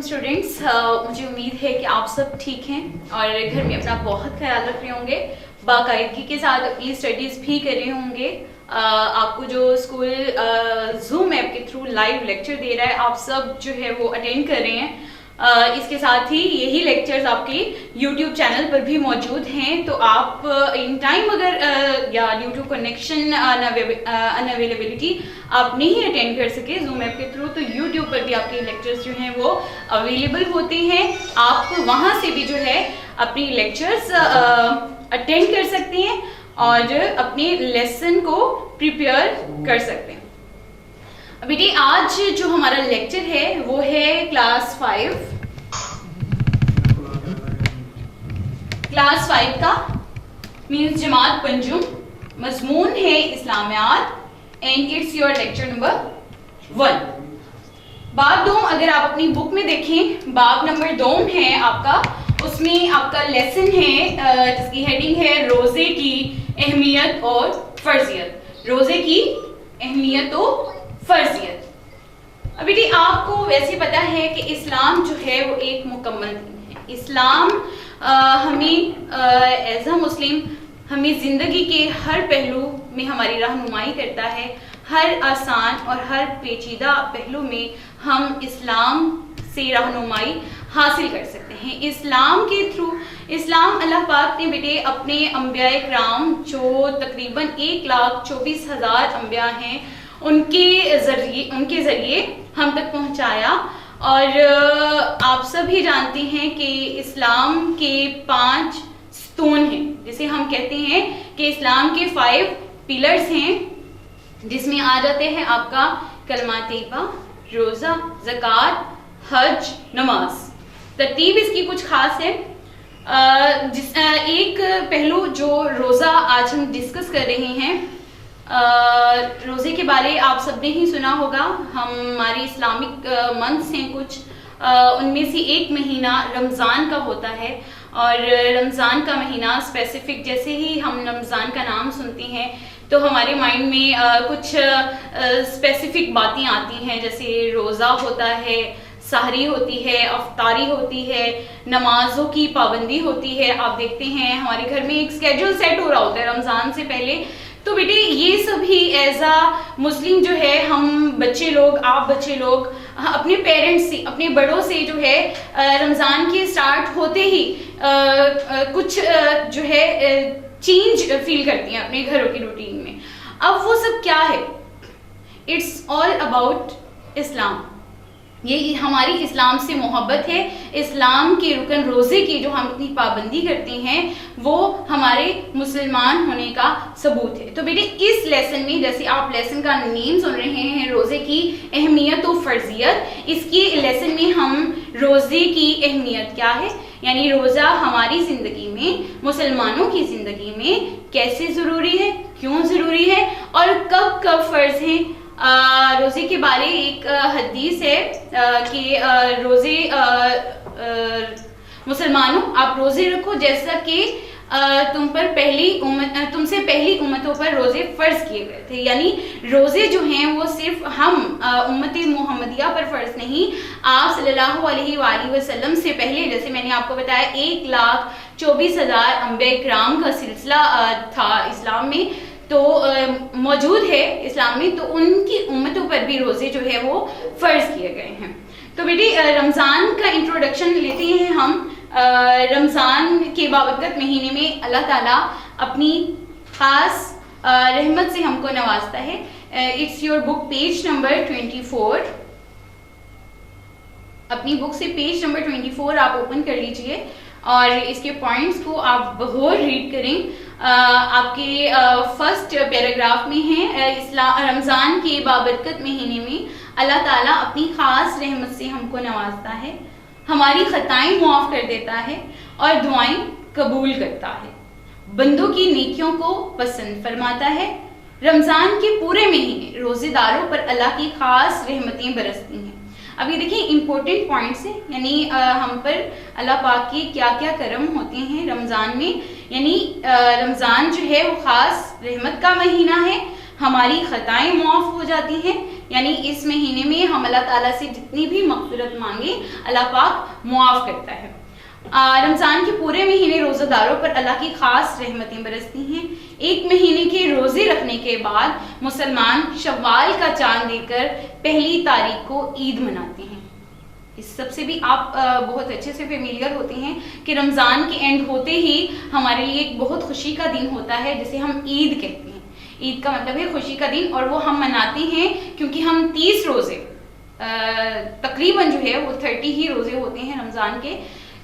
علیکم اسٹوڈینٹس، مجھے امید ہے کہ آپ سب ٹھیک ہیں اور گھر میں اپنا بہت خیال رکھ رہے ہوں گے، باقاعدگی کے ساتھ اپنی اسٹڈیز بھی کر رہے ہوں گے. آپ کو جو اسکول زوم ایپ کے تھرو لائیو لیکچر دے رہا ہے آپ سب جو ہے وہ اٹینڈ کر رہے ہیں. اس کے ساتھ ہی یہی لیکچرز آپ کے یوٹیوب چینل پر بھی موجود ہیں، تو آپ ان ٹائم اگر یا یوٹیوب کنیکشن انویلیبلٹی آپ نہیں اٹینڈ کر سکے زوم ایپ کے تھرو، تو یوٹیوب پر بھی آپ کے لیکچرز جو ہیں وہ اویلیبل ہوتے ہیں. آپ وہاں سے بھی جو ہے اپنی لیکچرز اٹینڈ کر سکتے ہیں اور اپنے لیسن کو پریپیئر کر سکتے ہیں. بیٹی آج جو ہمارا لیکچر ہے وہ ہے کلاس 5 کا مینس جماعت پنجم، مضمون ہے اسلامیات and it's your lecture number 1. باب دوم اگر آپ اپنی بک میں دیکھیں، باب نمبر 2 ہے آپ کا، اس میں آپ کا لیسن ہے جس کی ہیڈنگ ہے روزے کی اہمیت اور فرضیت. روزے کی اہمیت و فرضیت. ابھی جی آپ کو ویسے پتا ہے کہ اسلام جو ہے وہ ایک مکمل دین ہے. اسلام ہمیں ایز اے مسلم ہمیں زندگی کے ہر پہلو میں ہماری رہنمائی کرتا ہے. ہر آسان اور ہر پیچیدہ پہلو میں ہم اسلام سے رہنمائی حاصل کر سکتے ہیں. اسلام کے تھرو اسلام اللہ پاک نے بیٹے اپنے انبیاء کرام جو تقریباً 1,24,000 انبیاء ہیں ان کے ذریعے ہم تک پہنچایا. اور آپ سب ہی جانتے ہیں کہ اسلام کے 5 ستون ہیں، جسے ہم کہتے ہیں کہ اسلام کے 5 پلرز ہیں، جس میں آ جاتے ہیں آپ کا کلمہ طیبہ، روزہ، زکوٰۃ، حج، نماز. ترتیب اس کی کچھ خاص ہے. ایک پہلو جو روزہ آج ہم ڈسکس کر رہے ہیں، روزے کے بارے آپ سب نے ہی سنا ہوگا. ہماری اسلامک منتھس ہیں کچھ، ان میں سے ایک مہینہ رمضان کا ہوتا ہے. اور رمضان کا مہینہ اسپیسیفک جیسے ہی ہم رمضان کا نام سنتے ہیں تو ہمارے مائنڈ میں کچھ اسپیسیفک باتیں آتی ہیں، جیسے روزہ ہوتا ہے، سحری ہوتی ہے، افطاری ہوتی ہے، نمازوں کی پابندی ہوتی ہے. آپ دیکھتے ہیں ہمارے گھر میں ایک اسکیڈول سیٹ ہو رہا ہوتا ہے رمضان سے پہلے. تو بیٹے یہ سب ہی ایز اے مسلم جو ہے ہم بچے لوگ، آپ بچے لوگ اپنے پیرنٹس سے، اپنے بڑوں سے جو ہے رمضان کے اسٹارٹ ہوتے ہی کچھ جو ہے چینج فیل کرتی ہیں اپنے گھروں کی روٹین میں. اب وہ سب کیا ہے؟ It's all about Islam. یہ ہماری اسلام سے محبت ہے. اسلام کے رکن روزے کی جو ہم اتنی پابندی کرتے ہیں وہ ہمارے مسلمان ہونے کا ثبوت ہے. تو بیٹے اس لیسن میں، جیسے آپ لیسن کا نیم سن رہے ہیں روزے کی اہمیت و فرضیت، اس کے لیسن میں ہم روزے کی اہمیت کیا ہے، یعنی روزہ ہماری زندگی میں، مسلمانوں کی زندگی میں کیسے ضروری ہے، کیوں ضروری ہے اور کب کب فرض ہے. روزے کے بارے ایک حدیث ہے کہ روزے مسلمانوں آپ روزے رکھو جیسا کہ تم سے پہلی امتوں پر روزے فرض کیے گئے تھے. یعنی روزے جو ہیں وہ صرف ہم امت محمدیہ پر فرض نہیں، آپ صلی اللہ علیہ وآلہ وسلم سے پہلے، جیسے میں نے آپ کو بتایا 1,24,000 انبیاء کرام کا سلسلہ تھا اسلام میں، تو موجود ہے اسلام میں، تو ان کی امتوں پر بھی روزے جو ہے وہ فرض کیے گئے ہیں. تو بیٹی رمضان کا انٹروڈکشن لیتے ہیں ہم. رمضان کے بابرکت مہینے میں اللہ تعالیٰ اپنی خاص رحمت سے ہم کو نوازتا ہے. It's your book page number 24. اپنی بک سے پیج نمبر 24 آپ اوپن کر لیجئے اور اس کے پوائنٹس کو آپ بغور ریڈ کریں. آپ کے فرسٹ پیراگراف میں ہے رمضان کے بابرکت مہینے میں اللہ تعالیٰ اپنی خاص رحمت سے ہم کو نوازتا ہے، ہماری خطائیں معاف کر دیتا ہے اور دعائیں قبول کرتا ہے، بندوں کی نیکیوں کو پسند فرماتا ہے. رمضان کے پورے مہینے روزے داروں پر اللہ کی خاص رحمتیں برستی ہیں. اب یہ دیکھیں امپورٹنٹ پوائنٹس ہیں، یعنی ہم پر اللہ پاک کے کیا کیا کرم ہوتے ہیں رمضان میں. یعنی رمضان جو ہے وہ خاص رحمت کا مہینہ ہے، ہماری خطائیں معاف ہو جاتی ہیں، یعنی اس مہینے میں ہم اللہ تعالیٰ سے جتنی بھی مغفرت مانگیں اللہ پاک معاف کرتا ہے۔ رمضان کے پورے مہینے روزہ داروں پر اللہ کی خاص رحمتیں برستی ہیں۔ ایک مہینے کے روزے رکھنے کے بعد مسلمان شوال کا چاند دیکھ کر پہلی تاریخ کو عید مناتے ہیں۔ اس سب سے بھی آپ بہت اچھے سے فیملیئر ہوتے ہیں کہ رمضان کے اینڈ ہوتے ہی ہمارے لیے ایک بہت خوشی کا دن ہوتا ہے جسے ہم عید کہتے ہیں۔ عید کا مطلب ہے خوشی کا دن، اور وہ ہم مناتے ہیں کیونکہ ہم 30 روزے تقریباً جو ہے وہ 30 ہی روزے ہوتے ہیں رمضان کے،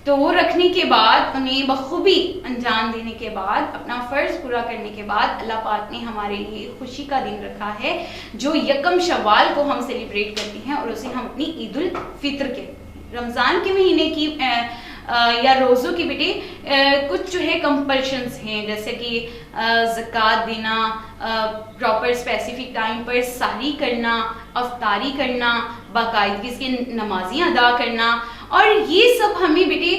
تو وہ رکھنے کے بعد انہیں بخوبی انجام دینے کے بعد اپنا فرض پورا کرنے کے بعد اللہ پاک نے ہمارے لیے خوشی کا دن رکھا ہے جو یکم شوال کو ہم سیلیبریٹ کرتے ہیں اور اسے ہم اپنی عید الفطر کہتے ہیں۔ رمضان کے مہینے کی یا روزوں کی بیٹے کچھ جو ہے کمپلشنز ہیں، جیسے کہ زکوٰۃ دینا، پراپر اسپیسیفک ٹائم پر سحری کرنا، افطاری کرنا، باقاعدگی سے نمازیں ادا کرنا، اور یہ سب ہمیں بیٹے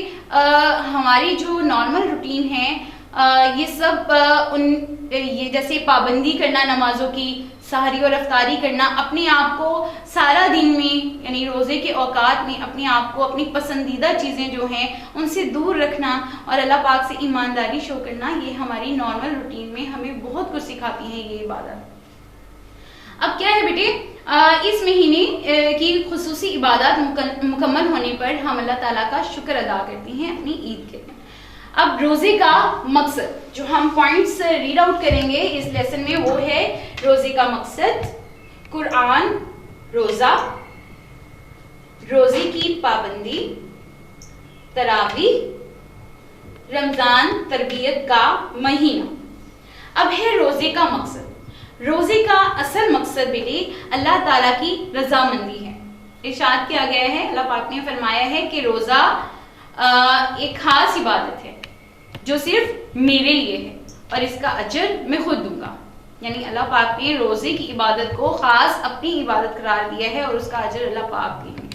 ہماری جو نارمل روٹین ہے یہ سب یہ جیسے پابندی کرنا نمازوں کی، سحری اور افطاری کرنا، اپنے آپ کو سارا دن میں یعنی روزے کے اوقات میں اپنے آپ کو اپنی پسندیدہ چیزیں جو ہیں ان سے دور رکھنا اور اللہ پاک سے ایمانداری شو کرنا، یہ ہماری نارمل روٹین میں ہمیں بہت کچھ سکھاتی ہیں یہ عبادت۔ اب کیا ہے بیٹے، اس مہینے کی خصوصی عبادات مکمل ہونے پر ہم اللہ تعالیٰ کا شکر ادا کرتے ہیں اپنی عید کے۔ اب روزے کا مقصد جو ہم پوائنٹس ریڈ آؤٹ کریں گے اس لیسن میں وہ ہے روزے کا مقصد، قرآن، روزہ، روزے کی پابندی، تراویح، رمضان تربیت کا مہینہ۔ اب ہے روزے کا مقصد۔ روزے کا اصل مقصد بیٹے اللہ تعالیٰ کی رضامندی ہے۔ ارشاد کیا گیا ہے، اللہ پاک نے فرمایا ہے کہ روزہ ایک خاص عبادت ہے جو صرف میرے لیے ہے اور اس کا اجر میں خود دوں گا۔ یعنی اللہ پاک نے روزے کی عبادت کو خاص اپنی عبادت قرار دیا ہے اور اس کا اجر اللہ پاک دیں گے۔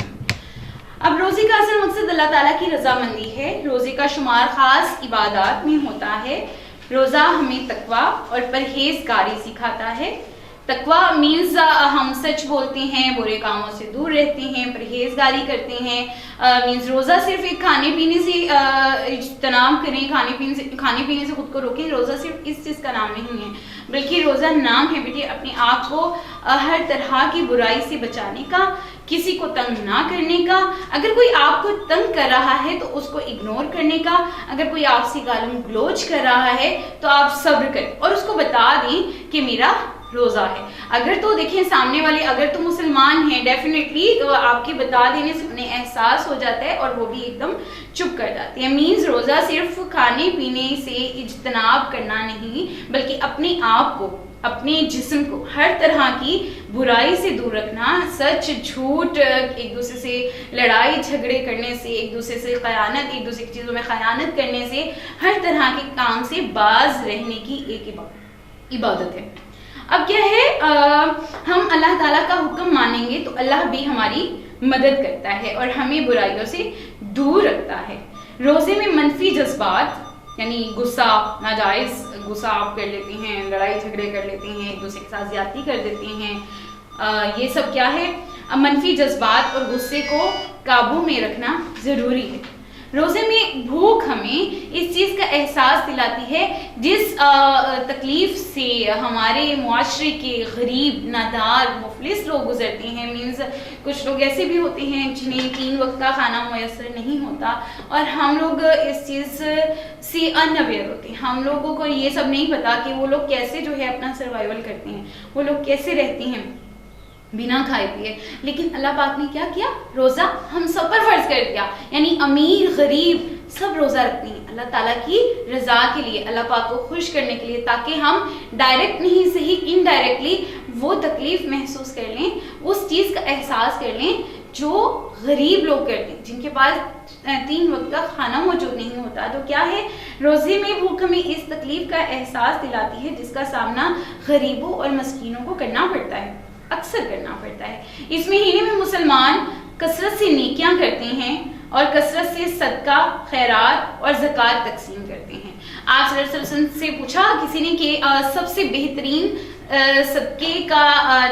اب روزے کا اصل مقصد اللہ تعالیٰ کی رضامندی ہے۔ روزے کا شمار خاص عبادات میں ہوتا ہے۔ روزہ ہمیں تقویٰ اور پرہیزگاری سکھاتا ہے۔ تقویٰ مینز ہم سچ بولتے ہیں، برے کاموں سے دور رہتے ہیں، پرہیزگاری کرتے ہیں۔ مینز روزہ صرف ایک کھانے پینے سے اجتناب کریں، کھانے پینے سے خود کو روکیں، روزہ صرف اس چیز کا نام نہیں ہے، بلکہ روزہ نام ہے بیٹے اپنے آپ کو ہر طرح کی برائی سے بچانے کا، کسی کو تنگ نہ کرنے کا۔ اگر کوئی آپ کو تنگ کر رہا ہے تو اس کو اگنور کرنے کا، اگر کوئی آپ سے گالم گلوچ کر رہا ہے تو آپ صبر کریں اور اس کو بتا دیں کہ میرا روزہ ہے۔ اگر تو دیکھیں سامنے والے اگر تو مسلمان ہیں ڈیفینیٹلی آپ کے بتا دینے سے انہیں احساس ہو جاتا ہے اور وہ بھی ایک دم چپ کر جاتے ہیں۔ مینز روزہ صرف کھانے پینے سے اجتناب کرنا نہیں بلکہ اپنے آپ کو، اپنے جسم کو ہر طرح کی برائی سے دور رکھنا، سچ جھوٹ، ایک دوسرے سے لڑائی جھگڑے کرنے سے، ایک دوسرے سے خیانت، ایک دوسرے کی چیزوں میں خیانت کرنے سے، ہر طرح کے کام سے باز رہنے کی ایک عبادت ہے۔ اب کیا ہے، ہم اللہ تعالیٰ کا حکم مانیں گے تو اللہ بھی ہماری مدد کرتا ہے اور ہمیں برائیوں سے دور رکھتا ہے۔ روزے میں منفی جذبات یعنی غصہ، ناجائز غصہ آپ کر لیتے ہیں، لڑائی جھگڑے کر لیتے ہیں، ایک دوسرے کے ساتھ زیادتی کر دیتے ہیں، یہ سب کیا ہے، منفی جذبات اور غصے کو قابو میں رکھنا ضروری ہے۔ روزے میں بھوک ہمیں اس چیز کا احساس دلاتی ہے جس تکلیف سے ہمارے معاشرے کے غریب، نادار، مفلس لوگ گزرتے ہیں۔ مینز کچھ لوگ ایسے بھی ہوتے ہیں جنہیں 3 وقت کا کھانا میسر نہیں ہوتا اور ہم لوگ اس چیز سے انویئر ہوتے ہیں۔ ہم لوگوں کو یہ سب نہیں پتا کہ وہ لوگ کیسے جو ہے اپنا سروائیول کرتے ہیں، وہ لوگ کیسے رہتے ہیں بنا کھائے پیے۔ لیکن اللہ پاک نے کیا کیا، روزہ ہم سب پر فرض کر دیا، یعنی امیر غریب سب روزہ رکھتے ہیں اللہ تعالیٰ کی رضا کے لیے، اللہ پاک کو خوش کرنے کے لیے، تاکہ ہم ڈائریکٹ نہیں صحیح انڈائریکٹلی وہ تکلیف محسوس کر لیں، اس چیز کا احساس کر لیں جو غریب لوگ کرتے ہیں، جن کے پاس 3 وقت کا کھانا موجود نہیں ہوتا۔ تو کیا ہے، روزے میں بھوک ہمیں اس تکلیف کا احساس دلاتی ہے جس کا سامنا غریبوں اور مسکینوں کو کرنا پڑتا ہے، اکثر کرنا پڑتا ہے۔ اس مہینے میں مسلمان کثرت سے نیکیاں کرتے ہیں اور کثرت سے صدقہ، خیرات اور زکوٰۃ تقسیم کرتے ہیں۔ آپ صلی اللہ علیہ وسلم سے پوچھا کسی نے کہ سب سے بہترین صدقے کا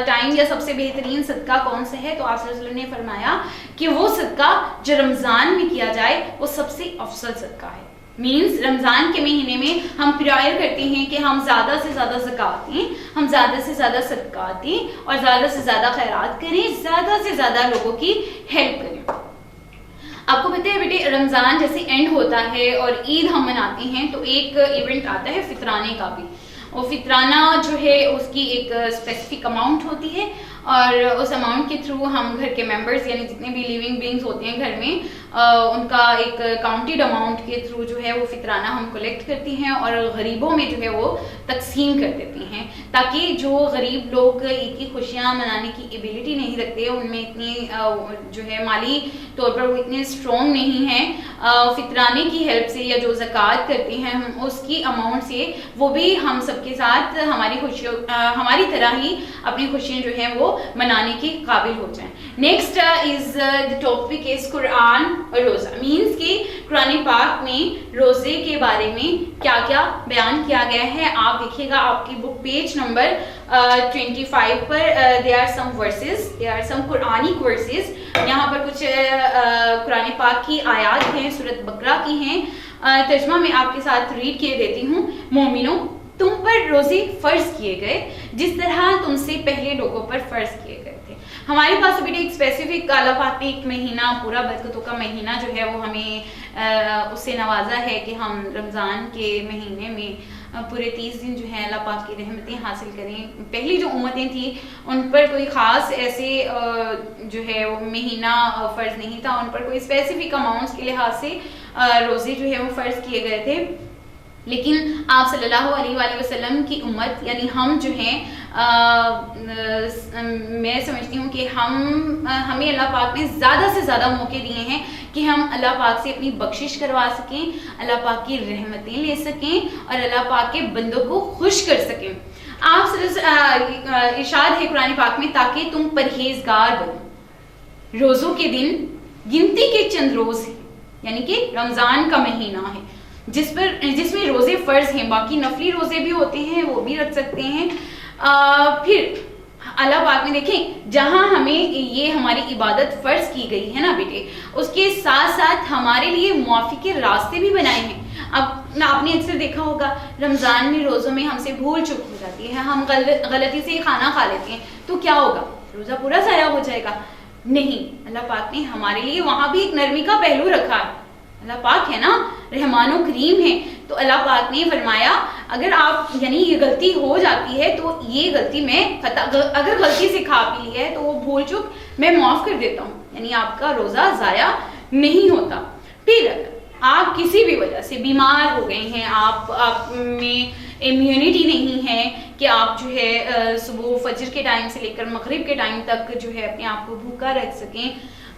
ٹائم یا سب سے بہترین صدقہ کون سا ہے، تو آپ صلی اللہ علیہ وسلم نے فرمایا کہ وہ صدقہ جو رمضان میں کیا جائے وہ سب سے افضل صدقہ ہے. مینس رمضان کے مہینے میں ہم پریئر کرتے ہیں کہ ہم زیادہ سے زیادہ زکوٰۃ دیں، ہم زیادہ سے زیادہ صدقات دیں اور زیادہ سے زیادہ خیرات کریں، زیادہ سے زیادہ لوگوں کی ہیلپ کریں. آپ کو پتہ ہے بیٹے رمضان جیسے اینڈ ہوتا ہے اور عید ہم مناتے ہیں تو ایک ایونٹ آتا ہے فطرانے کا بھی. اور فطرانہ جو ہے اس کی ایک اسپیسیفک اماؤنٹ ہوتی ہے اور اس اماؤنٹ کے تھرو ہم گھر کے ممبرز یعنی جتنے بھی لیونگ بینگز ہوتے ہیں گھر میں ان کا ایک کاؤنٹیڈ اماؤنٹ کے تھرو جو ہے وہ فطرانہ ہم کلیکٹ کرتی ہیں اور غریبوں میں جو ہے وہ تقسیم کر دیتی ہیں تاکہ جو غریب لوگ عید کی خوشیاں منانے کی ایبلٹی نہیں رکھتے، ان میں اتنی جو ہے مالی طور پر وہ اتنے اسٹرانگ نہیں ہیں، فطرانے کی ہیلپ سے یا جو زکوٰۃ کرتے ہیں ہم اس کی اماؤنٹ سے وہ بھی ہم سب کے ساتھ ہماری خوشیوں ہماری طرح ہی اپنی خوشیاں جو ہیں وہ منانے کے قابل ہو جائیں. Next is the topic is قرآن اور روزہ. مینس کہ قرآن پاک میں روزے کے بارے میں کیا کیا بیان کیا گیا ہے. آپ دیکھیے گا آپ کی بک پیج نمبر 25 پر there are some verses, there are some Quranic verses. یہاں پر کچھ قرآن پاک کی آیات ہیں، سورۃ بقرہ کی ہیں. ترجمہ میں آپ کے ساتھ ریڈ کیے دیتی ہوں. مومنوں، تم پر روزے فرض کیے گئے جس طرح تم سے پہلے لوگوں پر فرض کیے گئے تھے. ہمارے پاس بھی ایک اسپیسیفک اللہ پاک نے ایک مہینہ پورا برکتوں کا مہینہ جو ہے وہ ہمیں اس سے نوازا ہے کہ ہم رمضان کے مہینے میں پورے 30 دن جو ہیں اللہ پاک کی رحمتیں حاصل کریں. پہلی جو امتیں تھیں ان پر کوئی خاص ایسے جو ہے وہ مہینہ فرض نہیں تھا، ان پر کوئی اسپیسیفک اماؤنٹس کے لحاظ سے روزے جو ہے وہ فرض کیے گئے تھے. لیکن آپ صلی اللہ علیہ وآلہ وسلم کی امت یعنی ہم جو ہیں میں سمجھتی ہوں کہ ہمیں اللہ پاک نے زیادہ سے زیادہ موقع دیے ہیں کہ ہم اللہ پاک سے اپنی بخشش کروا سکیں، اللہ پاک کی رحمتیں لے سکیں اور اللہ پاک کے بندوں کو خوش کر سکیں. آپ ارشاد ہے قرآن پاک میں تاکہ تم پرہیزگار بنو. روزوں کے دن گنتی کے چند روز ہیں یعنی کہ رمضان کا مہینہ ہے جس میں روزے فرض ہیں، باقی نفلی روزے بھی ہوتے ہیں وہ بھی رکھ سکتے ہیں. پھر اللہ پاک نے دیکھیں جہاں ہمیں یہ ہماری عبادت فرض کی گئی ہے نا بیٹے، اس کے ساتھ ساتھ ہمارے لیے معافی کے راستے بھی بنائے ہیں. اب آپ نے اکثر دیکھا ہوگا رمضان میں روزوں میں ہم سے بھول چک ہو جاتی ہے، ہم غلطی سے کھانا کھا لیتے ہیں تو کیا ہوگا؟ روزہ پورا ضائع ہو جائے گا؟ نہیں، اللہ پاک نے ہمارے لیے وہاں بھی ایک نرمی کا پہلو رکھا ہے. اللہ پاک ہے نا رحمان و کریم ہے، تو اللہ پاک نے فرمایا اگر آپ یعنی یہ غلطی ہو جاتی ہے تو یہ غلطی میں اگر غلطی سے کھا پی لی ہے تو وہ بھول چک میں معاف کر دیتا ہوں، یعنی آپ کا روزہ ضائع نہیں ہوتا. پھر آپ کسی بھی وجہ سے بیمار ہو گئے ہیں، آپ میں امیونٹی نہیں ہے کہ آپ جو ہے صبح فجر کے ٹائم سے لے کر مغرب کے ٹائم تک جو ہے اپنے آپ کو بھوکا رکھ سکیں،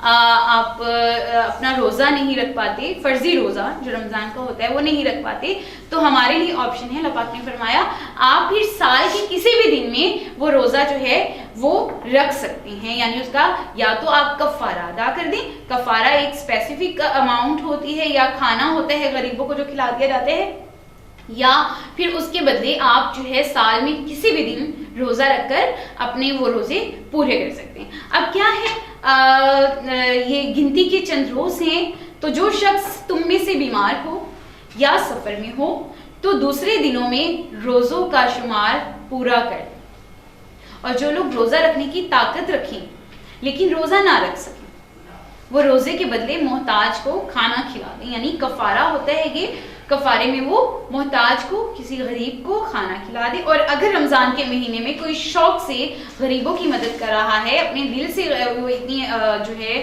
آپ اپنا روزہ نہیں رکھ پاتے، فرضی روزہ جو رمضان کا ہوتا ہے وہ نہیں رکھ پاتے، تو ہمارے لیے آپشن ہے. اللہ پاک نے فرمایا آپ پھر سال کے کسی بھی دن میں وہ روزہ جو ہے وہ رکھ سکتے ہیں، یعنی اس کا یا تو آپ کفارہ ادا کر دیں. کفارہ ایک اسپیسیفک اماؤنٹ ہوتی ہے یا کھانا ہوتا ہے غریبوں کو جو کھلا دیا جاتا ہے، یا پھر اس کے بدلے آپ جو ہے سال میں کسی بھی دن روزہ رکھ کر اپنے وہ روزے پورے کر سکتے ہیں. اب کیا ہے یہ گنتی کے چند روز ہیں، تو جو شخص تم میں سے بیمار ہو یا سفر میں ہو تو دوسرے دنوں میں روزوں کا شمار پورا کر دیں. اور جو لوگ روزہ رکھنے کی طاقت رکھیں لیکن روزہ نہ رکھ سکیں وہ روزے کے بدلے محتاج کو کھانا کھلا دیں. یعنی کفارہ ہوتا ہے یہ، کفارے میں وہ محتاج کو کسی غریب کو کھانا کھلا دے. اور اگر رمضان کے مہینے میں کوئی شوق سے غریبوں کی مدد کر رہا ہے، اپنے دل سے وہ اتنی جو ہے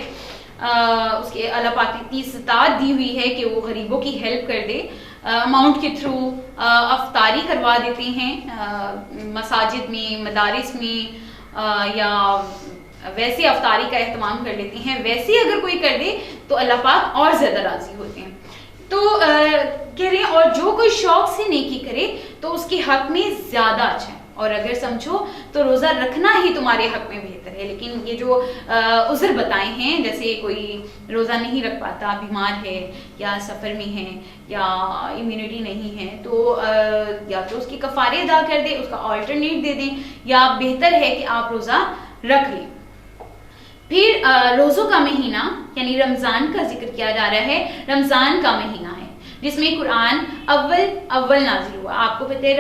اس کے اللہ پاک نے اتنی استطاعت دی ہوئی ہے کہ وہ غریبوں کی ہیلپ کر دے، اماؤنٹ کے تھرو افطاری کروا دیتے ہیں مساجد میں، مدارس میں، یا ویسے افطاری کا اہتمام کر لیتے ہیں، ویسے اگر کوئی کر دے تو اللہ پاک اور زیادہ راضی ہوتے ہیں. تو کہہ رہے ہیں اور جو کوئی شوق سے نیکی کرے تو اس کے حق میں زیادہ اچھا ہے. اور اگر سمجھو تو روزہ رکھنا ہی تمہارے حق میں بہتر ہے. لیکن یہ جو عذر بتائے ہیں، جیسے کوئی روزہ نہیں رکھ پاتا، بیمار ہے یا سفر میں ہے یا امیونٹی نہیں ہے، تو یا تو اس کی کفارے ادا کر دے، اس کا آلٹرنیٹ دے دیں، یا بہتر ہے کہ آپ روزہ رکھ لیں. پھر روزوں کا مہینہ یعنی رمضان کا ذکر کیا جا رہا ہے. رمضان کا مہینہ ہے جس میں قرآن اول نازل ہوا. آپ کو پتہ ہے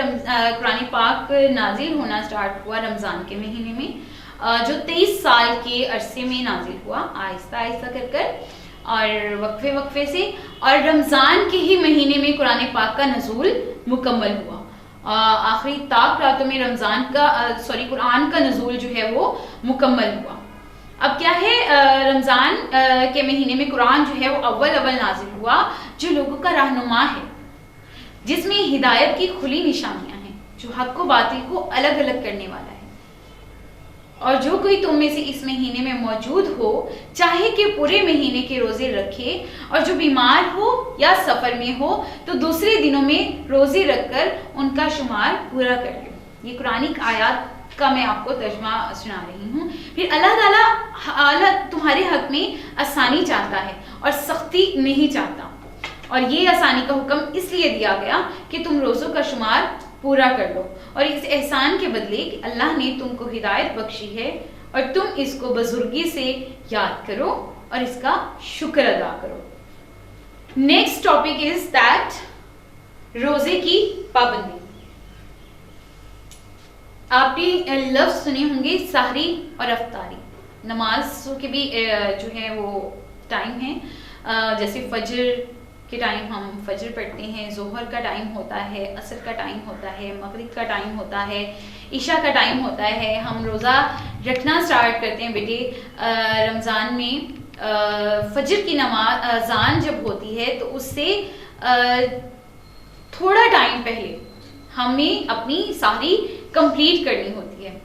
قرآن پاک نازل ہونا سٹارٹ ہوا رمضان کے مہینے میں، جو 23 سال کے عرصے میں نازل ہوا، آہستہ آہستہ کر اور وقفے سے، اور رمضان کے ہی مہینے میں قرآن پاک کا نزول مکمل ہوا. آخری طاق راتوں میں قرآن کا نزول جو ہے وہ مکمل ہوا. اب کیا ہے، رمضان کے مہینے میں قرآن جو ہے وہ اول نازل ہوا، جو لوگوں کا رہنما ہے، جس میں ہدایت کی کھلی نشانیاں ہیں، جو حق و باطل کو الگ الگ کرنے والا ہے. اور جو کوئی تم میں سے اس مہینے میں موجود ہو، چاہے کہ پورے مہینے کے روزے رکھے، اور جو بیمار ہو یا سفر میں ہو تو دوسرے دنوں میں روزے رکھ کر ان کا شمار پورا کر لے. یہ قرآن آیات کا میں آپ کو ترجمہ سنا رہی ہوں. پھر اللہ تعالیٰ تمہارے حق میں آسانی چاہتا ہے اور سختی نہیں چاہتا، اور یہ آسانی کا حکم اس لیے دیا گیا کہ تم روزوں کا شمار پورا کر لو، اور اس احسان کے بدلے کہ اللہ نے تم کو ہدایت بخشی ہے، اور تم اس کو بزرگی سے یاد کرو اور اس کا شکر ادا کرو. نیکسٹ ٹاپک از دیٹ روزے کی پابندی. آپ نے لفظ سنے ہوں گے سحری اور افطاری. نماز کے بھی جو ہے وہ ٹائم ہے، جیسے فجر کے ٹائم ہم فجر پڑھتے ہیں، ظہر کا ٹائم ہوتا ہے، عصر کا ٹائم ہوتا ہے، مغرب کا ٹائم ہوتا ہے، عشاء کا ٹائم ہوتا ہے. ہم روزہ رکھنا سٹارٹ کرتے ہیں بیٹے رمضان میں. فجر کی نماز اذان جب ہوتی ہے تو اس سے تھوڑا ٹائم پہلے ہمیں اپنی سحری کمپلیٹ کرنی ہوتی ہے،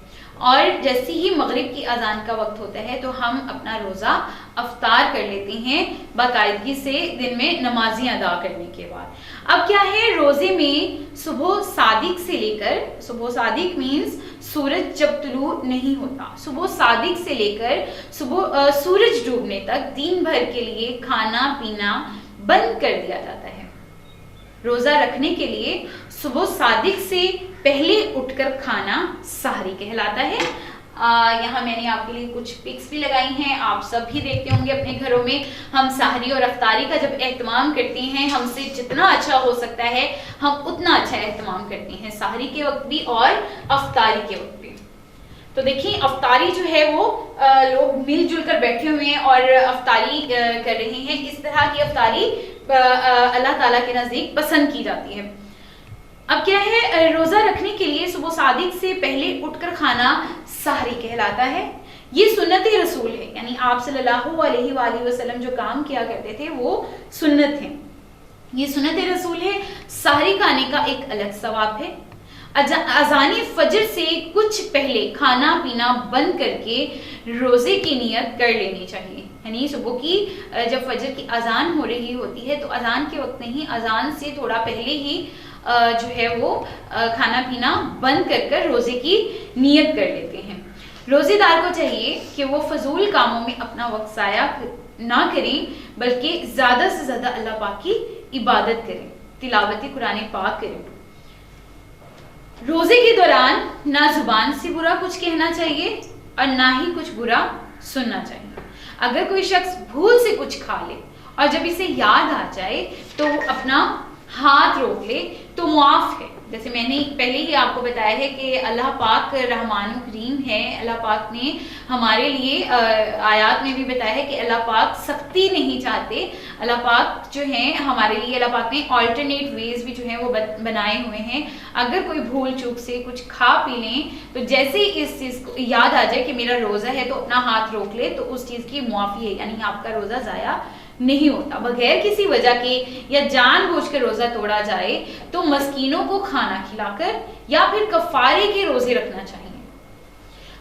اور جیسے ہی مغرب کی اذان کا وقت ہوتا ہے تو ہم اپنا روزہ افطار کر لیتے ہیں باقاعدگی سے دن میں نمازیں ادا کرنے کے بعد. اب کیا ہے، روزے میں صبح صادق سے لے کر، صبح صادق مینز سورج جب طلوع نہیں ہوتا، صبح صادق سے لے کر صبح سورج ڈوبنے تک دن بھر کے لیے کھانا پینا بند کر دیا جاتا ہے. روزہ رکھنے کے لیے صبح صادق سے پہلے اٹھ کر کھانا سحری کہلاتا ہے. یہاں میں نے آپ کے لیے کچھ پکس بھی لگائی ہیں، آپ سب بھی دیکھتے ہوں گے اپنے گھروں میں. ہم سحری اور افطاری کا جب اہتمام کرتے ہیں، ہم سے جتنا اچھا ہو سکتا ہے ہم اتنا اچھا اہتمام کرتے ہیں، سحری کے وقت بھی اور افطاری کے وقت بھی. تو دیکھیں افطاری جو ہے وہ لوگ مل جل کر بیٹھے ہوئے ہیں اور افطاری کر رہے ہیں. اس طرح کی افطاری اللہ تعالیٰ کے نزدیک پسند کی جاتی ہے. اب کیا ہے، روزہ رکھنے کے لیے صبح صادق سے پہلے اٹھ کر کھانا سحری کہلاتا ہے. یہ سنت رسول ہے، یعنی آپ صلی اللہ علیہ وآلہ وسلم جو کام کیا کرتے تھے وہ سنت ہے، یہ سنت رسول ہے. سحری کھانے کا ایک الگ ثواب ہے. اذان فجر سے کچھ پہلے کھانا پینا بند کر کے روزے کی نیت کر لینی چاہیے. یعنی صبح کی جب فجر کی اذان ہو رہی ہوتی ہے تو اذان کے وقت نہیں، اذان سے تھوڑا پہلے ہی جو ہے وہ کھانا پینا بند کر روزے کی نیت کر لیتے ہیں. روزے دار کو چاہیے کہ وہ فضول کاموں میں اپنا وقت ضائع نہ کریں، بلکہ زیادہ سے زیادہ اللہ پاک کی عبادت کریں، تلاوت قرآن پاک کریں. روزے کے دوران نہ زبان سے برا کچھ کہنا چاہیے اور نہ ہی کچھ برا سننا چاہیے. اگر کوئی شخص بھول سے کچھ کھا لے اور جب اسے یاد آ جائے تو وہ اپنا ہاتھ روک لے تو معاف ہے. جیسے میں نے پہلے ہی آپ کو بتایا ہے کہ اللہ پاک رحمان و کریم ہے. اللہ پاک نے ہمارے لیے آیات میں بھی بتایا ہے کہ اللہ پاک سختی نہیں چاہتے. اللہ پاک جو ہیں ہمارے لیے، اللہ پاک نے آلٹرنیٹ ویز بھی جو ہیں وہ بنائے ہوئے ہیں. اگر کوئی بھول چوک سے کچھ کھا پی لیں تو جیسے ہی اس چیز کو یاد آ جائے کہ میرا روزہ ہے تو اپنا ہاتھ روک لے تو اس چیز کی معافی ہے، یعنی آپ کا روزہ ضائع نہیں ہوتا. بغیر کسی وجہ کے یا جان بوجھ کے روزہ توڑا جائے تو مسکینوں کو کھانا کھلا کر یا پھر کفارے کے روزے رکھنا چاہیے.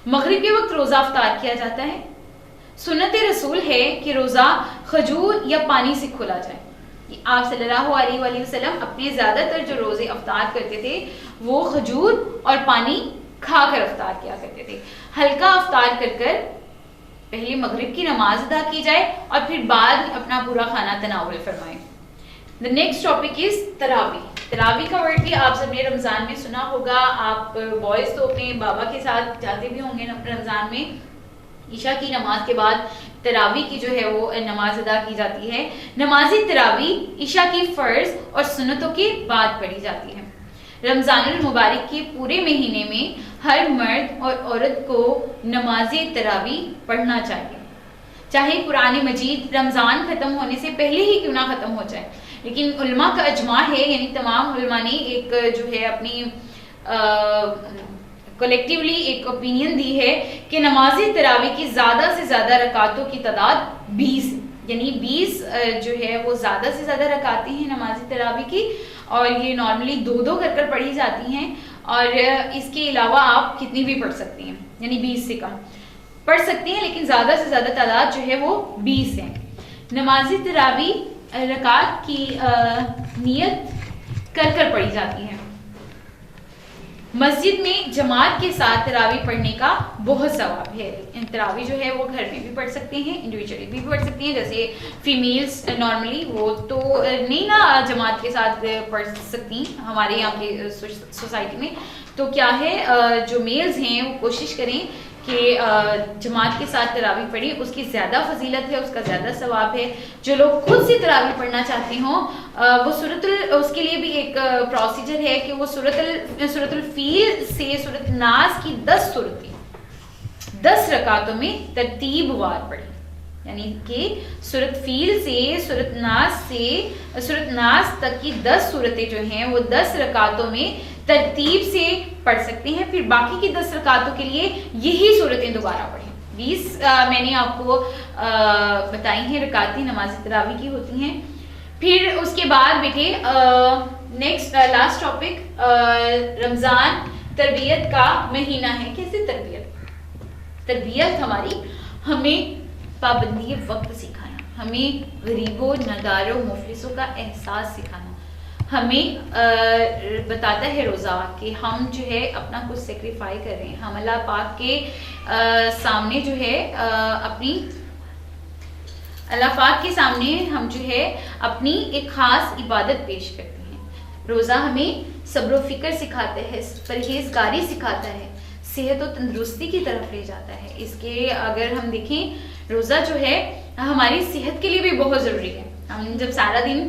مغرب کے وقت روزہ افطار کیا جاتا ہے. سنت رسول ہے کہ روزہ کھجور یا پانی سے کھولا جائے. آپ صلی اللہ علیہ وآلہ وسلم اپنے زیادہ تر جو روزے افطار کرتے تھے وہ کھجور اور پانی کھا کر افطار کیا کرتے تھے. ہلکا افطار کر کر پہلے مغرب کی نماز ادا کی جائے اور پھر بعد اپنا پورا کھانا تناول فرمائیں. The next topic is تراویح. تراویح کا ورڈ بھی آپ سب نے رمضان میں سنا ہوگا. آپ بوائز تو اپنے بابا کے ساتھ جاتے بھی ہوں گے رمضان میں. عشاء کی نماز کے بعد تراویح کی جو ہے وہ نماز ادا کی جاتی ہے. نماز تراویح عشاء کی فرض اور سنتوں کے بعد پڑھی جاتی ہے. رمضان المبارک کے پورے مہینے میں ہر مرد اور عورت کو نماز تراویح پڑھنا چاہیے, چاہے قرآن مجید رمضان ختم ہونے سے پہلے ہی کیوں نہ ختم ہو جائے. لیکن علماء کا اجماع ہے, یعنی تمام علماء نے ایک جو ہے اپنی کولیکٹیولی ایک اوپینین دی ہے کہ نماز تراویح کی زیادہ سے زیادہ رکعتوں کی تعداد 20, یعنی 20 جو ہے وہ زیادہ سے زیادہ رکعتیں ہیں نماز تراویح کی, اور یہ نارملی 2 کر پڑھی جاتی ہیں, اور اس کے علاوہ آپ کتنی بھی پڑھ سکتی ہیں, یعنی 20 سے کم پڑھ سکتی ہیں, لیکن زیادہ سے زیادہ تعداد جو ہے وہ 20 ہے. نماز تراویح رکعت کی نیت کر پڑھی جاتی ہے. مسجد میں جماعت کے ساتھ تراویح پڑھنے کا بہت ثواب ہے. تراویح جو ہے وہ گھر میں بھی پڑھ سکتے ہیں, انڈیویجولی بھی پڑھ سکتے ہیں. جیسے فیمیلز نارملی وہ تو نہیں نا جماعت کے ساتھ پڑھ سکتی ہمارے یہاں کی سوسائٹی میں, تو کیا ہے جو میلز ہیں وہ کوشش کریں کہ جماعت کے ساتھ تراویح پڑھی, اس کی زیادہ فضیلت ہے, اس کا زیادہ ثواب ہے. جو لوگ خود سے تراویح پڑھنا چاہتے ہوں وہ اس کے لیے بھی ایک پروسیجر ہے کہ وہ سورۃ الفیل سے سورۃ الناس کی 10 صورتیں 10 رکعتوں میں ترتیب وار پڑھی, یعنی کہ سورۃ فیل سے سورۃ ناس تک کی 10 صورتیں جو ہیں وہ 10 رکعتوں میں ترتیب سے پڑھ سکتے ہیں. پھر باقی کی 10 رکعتوں کے لیے یہی صورتیں دوبارہ پڑھیں. 20 میں نے آپ کو بتائی ہیں رکعتیں نماز تراویح کی ہوتی ہیں. پھر اس کے بعد بیٹے نیکسٹ لاسٹ ٹاپک, رمضان تربیت کا مہینہ ہے. کیسے تربیت ہماری ہمیں پابندی وقت سکھانا, ہمیں غریبوں نداروں مفلسوں کا احساس سکھانا, ہمیں بتاتا ہے روزہ کہ ہم جو ہے اپنا کچھ سیکریفائی کر رہے ہیں. ہم اللہ پاک کے سامنے جو ہے اللہ پاک کے سامنے ہم جو ہے اپنی ایک خاص عبادت پیش کرتے ہیں. روزہ ہمیں صبر و فکر سکھاتا ہے, پرہیزگاری سکھاتا ہے, صحت و تندرستی کی طرف لے جاتا ہے. اس کے اگر ہم دیکھیں روزہ جو ہے ہماری صحت کے لیے بھی بہت ضروری ہے. ہم جب سارا دن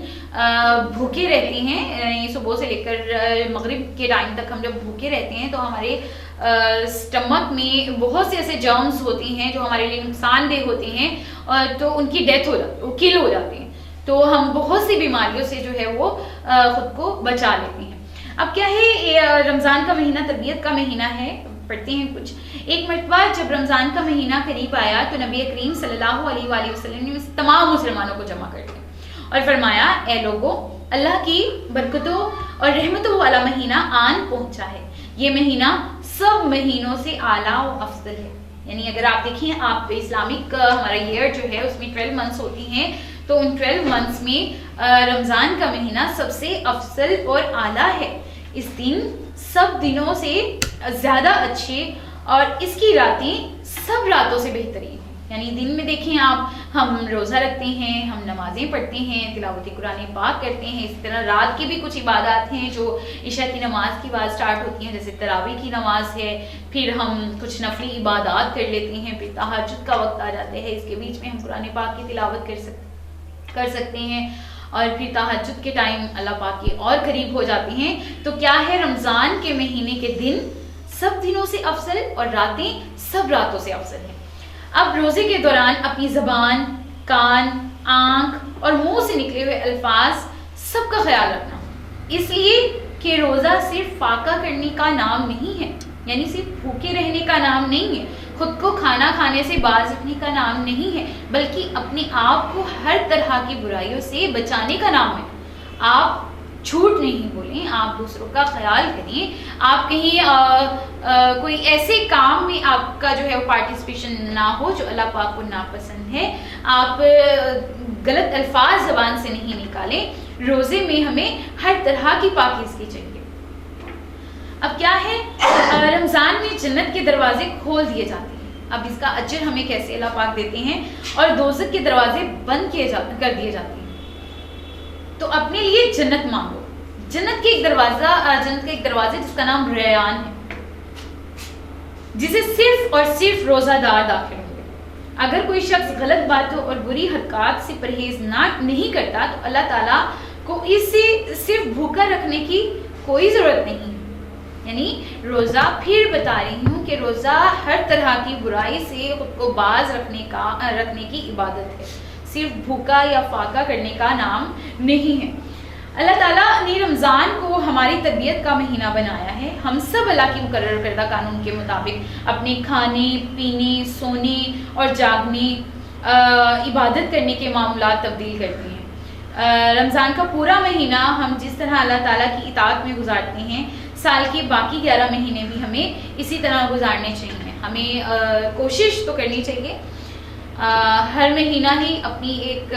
بھوکے رہتے ہیں, یعنی صبح سے لے کر مغرب کے ٹائم تک ہم جب بھوکے رہتے ہیں تو ہمارے اسٹمک میں بہت سے ایسے جرمز ہوتے ہیں جو ہمارے لیے نقصان دہ ہوتے ہیں, اور تو ان کی ڈیتھ ہو جاتی ہے, وہ کل ہو جاتے ہیں. تو ہم بہت سی بیماریوں سے جو ہے وہ خود کو بچا لیتے ہیں. اب کیا ہے, رمضان کا مہینہ تربیت کا مہینہ ہے. پڑھتے ہیں کچھ. ایک مرتبہ جب رمضان کا مہینہ قریب آیا تو نبی کریم صلی اللہ علیہ وآلہ وسلم نے تمام مسلمانوں کو جمع کر دیا اور فرمایا, اے لوگوں, اللہ کی برکتوں اور رحمتوں والا مہینہ آن پہنچا ہے. یہ مہینہ سب مہینوں سے اعلیٰ و افضل ہے. یعنی اگر آپ دیکھیں, آپ اسلامک ہمارا ایئر جو ہے اس میں 12 منتھس ہوتی ہیں, تو ان 12 منتھس میں رمضان کا مہینہ سب سے افضل اور اعلیٰ ہے. اس دن سب دنوں سے زیادہ اچھے اور اس کی راتیں سب راتوں سے بہترین ہیں. یعنی دن میں دیکھیں آپ, ہم روزہ رکھتے ہیں, ہم نمازیں پڑھتے ہیں, تلاوت قرآن پاک کرتے ہیں. اس طرح رات کی بھی کچھ عبادات ہیں جو عشاء کی نماز کے بعد سٹارٹ ہوتی ہیں, جیسے تراویح کی نماز ہے. پھر ہم کچھ نفلی عبادات کر لیتے ہیں. پھر تہجد کا وقت آ جاتا ہے, اس کے بیچ میں ہم قرآن پاک کی تلاوت کر سکتے ہیں. اور پھر تہجد کے ٹائم اللہ پاک کے اور قریب ہو جاتے ہیں. تو کیا ہے, رمضان کے مہینے کے دن سب دنوں سے افضل اور راتیں سب راتوں سے افضل ہیں. اب روزے کے دوران اپنی زبان, کان, آنکھ اور منہ سے نکلے ہوئے الفاظ سب کا خیال رکھنا, اس لیے کہ روزہ صرف فاقہ کرنے کا نام نہیں ہے, یعنی صرف بھوکے رہنے کا نام نہیں ہے, خود کو کھانا کھانے سے باز رکھنے کا نام نہیں ہے, بلکہ اپنے آپ کو ہر طرح کی برائیوں سے بچانے کا نام ہے. آپ جھوٹ نہیں بولیں, آپ دوسروں کا خیال کریں, آپ کہیں کوئی ایسے کام میں آپ کا جو ہے وہ پارٹیسپیشن نہ ہو جو اللہ پاک کو ناپسند ہے. آپ غلط الفاظ زبان سے نہیں نکالیں. روزے میں ہمیں ہر طرح کی پاکیزگی چاہیے. اب کیا ہے, رمضان میں جنت کے دروازے کھول دیے جاتے ہیں. اب اس کا اجر ہمیں کیسے اللہ پاک دیتے ہیں, اور دوزخ کے دروازے بند کر دیے جاتے ہیں. تو اپنے لیے جنت مانگو. جنت کا ایک دروازہ جس کا نام ریان ہے, جسے صرف اور صرف روزہ دار داخل ہوں گے. اگر کوئی شخص غلط باتوں اور بری حرکات سے پرہیز نہیں کرتا تو اللہ تعالیٰ کو اسے صرف بھوکا رکھنے کی کوئی ضرورت نہیں ہے. یعنی روزہ, پھر بتا رہی ہوں کہ روزہ ہر طرح کی برائی سے خود کو باز رکھنے کی عبادت ہے, صرف بھوکا یا فاقہ کرنے کا نام نہیں ہے. اللہ تعالیٰ نے رمضان کو ہماری تربیت کا مہینہ بنایا ہے. ہم سب اللہ کی مقرر کردہ قانون کے مطابق اپنے کھانے پینے, سونے اور جاگنے, عبادت کرنے کے معاملات تبدیل کرتے ہیں. رمضان کا پورا مہینہ ہم جس طرح اللہ تعالیٰ کی اطاعت میں گزارتے ہیں, سال کے باقی 11 مہینے بھی ہمیں اسی طرح گزارنے چاہیے. ہمیں کوشش تو کرنی چاہیے. ہر مہینہ ہی اپنی ایک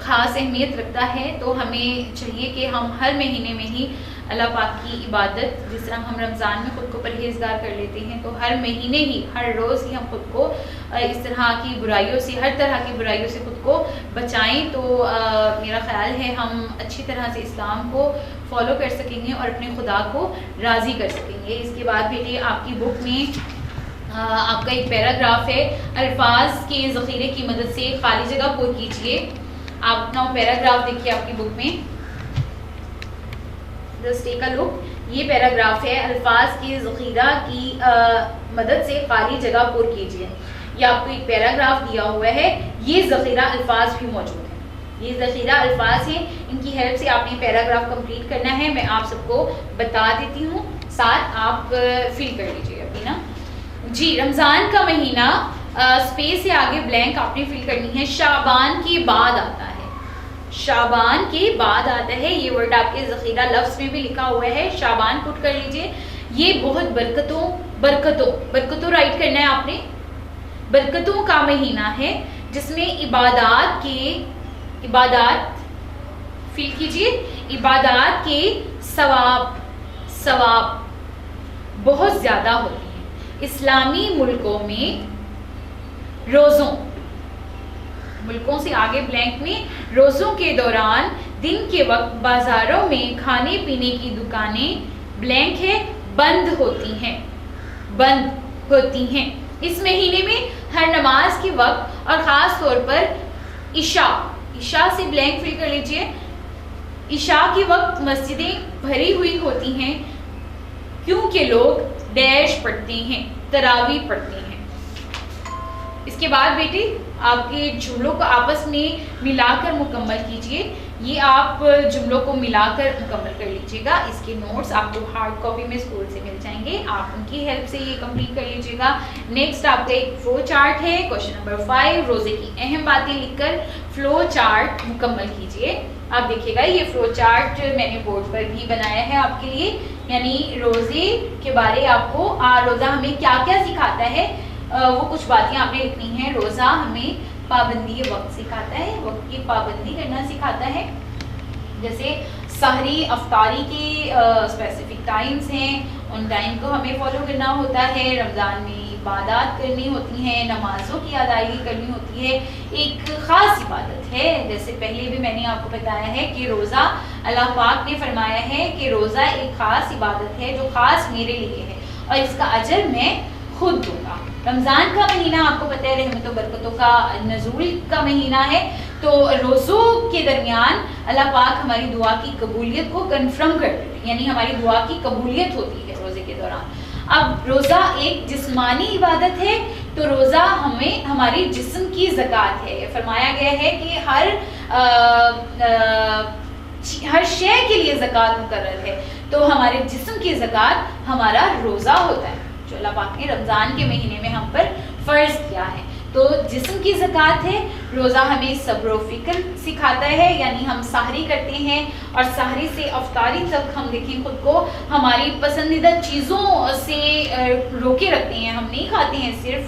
خاص اہمیت رکھتا ہے, تو ہمیں چاہیے کہ ہم ہر مہینے میں ہی اللہ پاک کی عبادت, جس طرح ہم رمضان میں خود کو پرہیزگار کر لیتے ہیں, تو ہر مہینے ہی, ہر روز ہی ہم خود کو اس طرح کی برائیوں سے, ہر طرح کی برائیوں سے خود کو بچائیں. تو میرا خیال ہے ہم اچھی طرح سے اسلام کو فالو کر سکیں گے اور اپنے خدا کو راضی کر سکیں گے. اس کے بعد بیٹے آپ کی بک میں آپ کا ایک پیراگراف ہے, الفاظ کے ذخیرے کی مدد سے خالی جگہ پر کیجیے. آپ اپنا پیراگراف دیکھیے آپ کی بک میں, جسٹ ٹیک اے لک. یہ پیراگراف ہے, الفاظ کے ذخیرہ کی مدد سے خالی جگہ پر کیجیے. یہ آپ کو ایک پیراگراف دیا ہوا ہے, یہ ذخیرہ الفاظ بھی موجود ہے. یہ ذخیرہ الفاظ ہیں, ان کی ہیلپ سے آپ نے پیراگراف کمپلیٹ کرنا ہے. میں آپ سب کو بتا دیتی ہوں, ساتھ آپ فل کر لیجیے ابھی نا. جی, رمضان کا مہینہ, اسپیس سے آگے بلینک آپ نے فل کرنی ہے. شعبان کے بعد آتا ہے, شعبان کے بعد آتا ہے. یہ ورڈ آپ کے ذخیرہ لفظ میں بھی لکھا ہوا ہے, شعبان پٹ کر لیجیے. یہ بہت برکتوں رائٹ کرنا ہے آپ نے. برکتوں کا مہینہ ہے جس میں عبادات فل کیجیے, عبادات کے ثواب بہت زیادہ ہوتے ہیں. اسلامی ملکوں میں ملکوں سے آگے بلینک میں, روزوں کے دوران دن کے وقت بازاروں میں کھانے پینے کی دکانیں بلینک ہے بند ہوتی ہیں. اس مہینے میں ہر نماز کے وقت اور خاص طور پر عشاء سے بلینک فل کر لیجئے. عشاء کے وقت مسجدیں بھری ہوئی ہوتی ہیں کیونکہ لوگ ڈیش پڑھتے ہیں, تراویح پڑھتے ہیں. اس کے بعد بیٹی آپ کے جملوں کو آپس میں ملا کر مکمل کیجئے. یہ آپ جملوں کو ملا کر مکمل کر لیجئے گا. اس کے نوٹس آپ کو ہارڈ کاپی میں اسکول سے مل جائیں گے, آپ ان کی ہیلپ سے یہ کمپلیٹ کر لیجئے گا. نیکسٹ آپ کا ایک فلو چارٹ ہے, کوشچن نمبر 5, روزے کی اہم باتیں لکھ کر فلو چارٹ مکمل کیجئے. آپ دیکھیے گا یہ فلو چارٹ میں نے بورڈ پر بھی بنایا ہے آپ کے لیے. یعنی روزے کے بارے آپ کو روزہ ہمیں کیا کیا سکھاتا ہے, وہ کچھ باتیں آپ نے لکھنی ہیں. روزہ ہمیں پابندی وقت سکھاتا ہے, وقت کی پابندی کرنا سکھاتا ہے. جیسے سحری افطاری کی اسپیسیفک ٹائمز ہیں, ان ٹائم کو ہمیں فالو کرنا ہوتا ہے. رمضان میں عبادات کرنی ہوتی ہیں, نمازوں کی ادائیگی کرنی ہوتی ہے. ایک خاص عبادت ہے, جیسے پہلے بھی میں نے آپ کو بتایا ہے کہ روزہ اللہ پاک نے فرمایا ہے کہ روزہ ایک خاص عبادت ہے جو خاص میرے لیے ہے اور اس کا اجر میں خود دوں گا. رمضان کا مہینہ آپ کو پتہ ہے رحمت و برکتوں کا نزول کا مہینہ ہے, تو روزوں کے درمیان اللہ پاک ہماری دعا کی قبولیت کو کنفرم کرتے ہیں, یعنی ہماری دعا کی قبولیت ہوتی ہے روزے کے دوران. اب روزہ ایک جسمانی عبادت ہے, تو روزہ ہمیں ہماری جسم کی زکوٰۃ ہے. فرمایا گیا ہے کہ ہر شے کے لیے زکوٰۃ مقرر ہے, تو ہمارے جسم کی زکوٰۃ ہمارا روزہ ہوتا ہے جو اللہ پاک نے رمضان کے مہینے میں ہم پر فرض کیا ہے. تو جسم کی زکوٰۃ ہے. روزہ ہمیں صبر و فکر سکھاتا ہے, یعنی ہم سحری کرتے ہیں اور سحری سے افطاری تک ہم دیکھیں خود کو ہماری پسندیدہ چیزوں سے روکے رکھتے ہیں. ہم نہیں کھاتے ہیں, صرف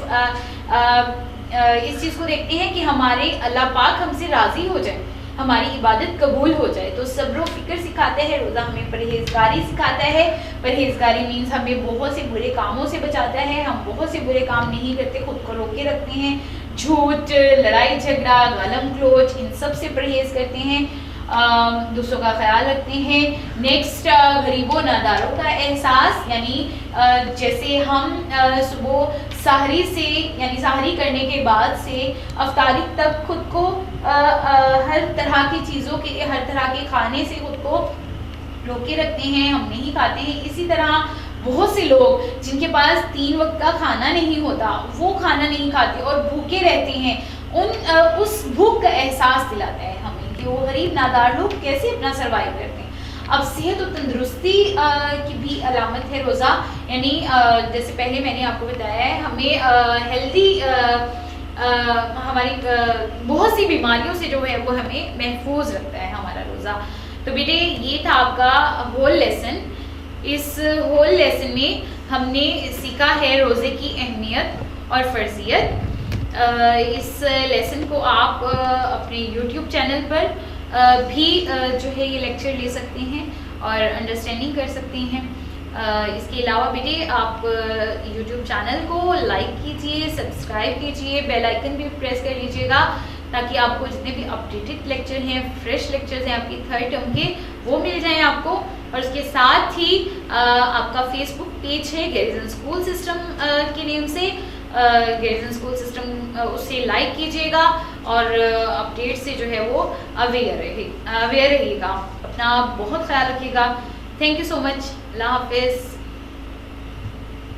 اس چیز کو دیکھتے ہیں کہ ہمارے اللہ پاک ہم سے راضی ہو جائے, ہماری عبادت قبول ہو جائے. تو صبر و فکر سکھاتا ہے روزہ, ہمیں پرہیزگاری سکھاتا ہے. پرہیزگاری مینس ہمیں بہت سے برے کاموں سے بچاتا ہے, ہم بہت سے برے کام نہیں کرتے, خود کو روکے رکھتے ہیں. جھوٹ, لڑائی جھگڑا, گالم گلوچ, ان سب سے پرہیز کرتے ہیں, دوسروں کا خیال رکھتے ہیں. نیکسٹ, غریبوں ناداروں کا احساس, یعنی جیسے ہم صبح سحری سے یعنی سحری کرنے کے بعد سے افطاری تک خود کو ہر طرح کی چیزوں کے, ہر طرح کے کھانے سے خود کو روکے رکھتے ہیں, ہم نہیں کھاتے ہیں. اسی طرح بہت سے لوگ جن کے پاس 3 وقت کا کھانا نہیں ہوتا, وہ کھانا نہیں کھاتے اور بھوکے رہتے ہیں, اس بھوک کا احساس دلاتا ہے ہمیں کہ وہ غریب نادار لوگ کیسے اپنا سروائیو کرتے ہیں. اب صحت و تندرستی کی بھی علامت ہے روزہ, یعنی جیسے پہلے میں نے آپ کو بتایا ہے, ہمیں ہیلدی ہماری بہت سی بیماریوں سے جو ہے وہ ہمیں محفوظ رکھتا ہے ہمارا روزہ. تو بیٹے یہ تھا آپ کا ہول لیسن. اس ہول لیسن میں ہم نے سیکھا ہے روزے کی اہمیت اور فرضیت. اس لیسن کو آپ اپنے یوٹیوب چینل پر بھی جو ہے یہ لیکچر لے سکتے ہیں اور انڈرسٹینڈنگ کر سکتے ہیں. اس کے علاوہ بیٹے آپ یوٹیوب چینل کو لائک کیجئے, سبسکرائب کیجئے, بیل آئیکن بھی پریس کر لیجئے گا تاکہ آپ کو جتنے بھی اپڈیٹڈ لیکچر ہیں, فریش لیکچرز ہیں آپ کی 3rd ٹرم کے, وہ مل جائیں آپ کو. اور اس کے ساتھ ہی آپ کا فیس بک پیج ہے گیریزن اسکول سسٹم کے نیم سے, گیریزن اسکول سسٹم, اسے لائک کیجیے گا اور اپڈیٹ سے جو ہے وہ اویئر رہیے گا. اپنا بہت خیال رکھیے گا. تھینک یو سو مچ. اللہ حافظ.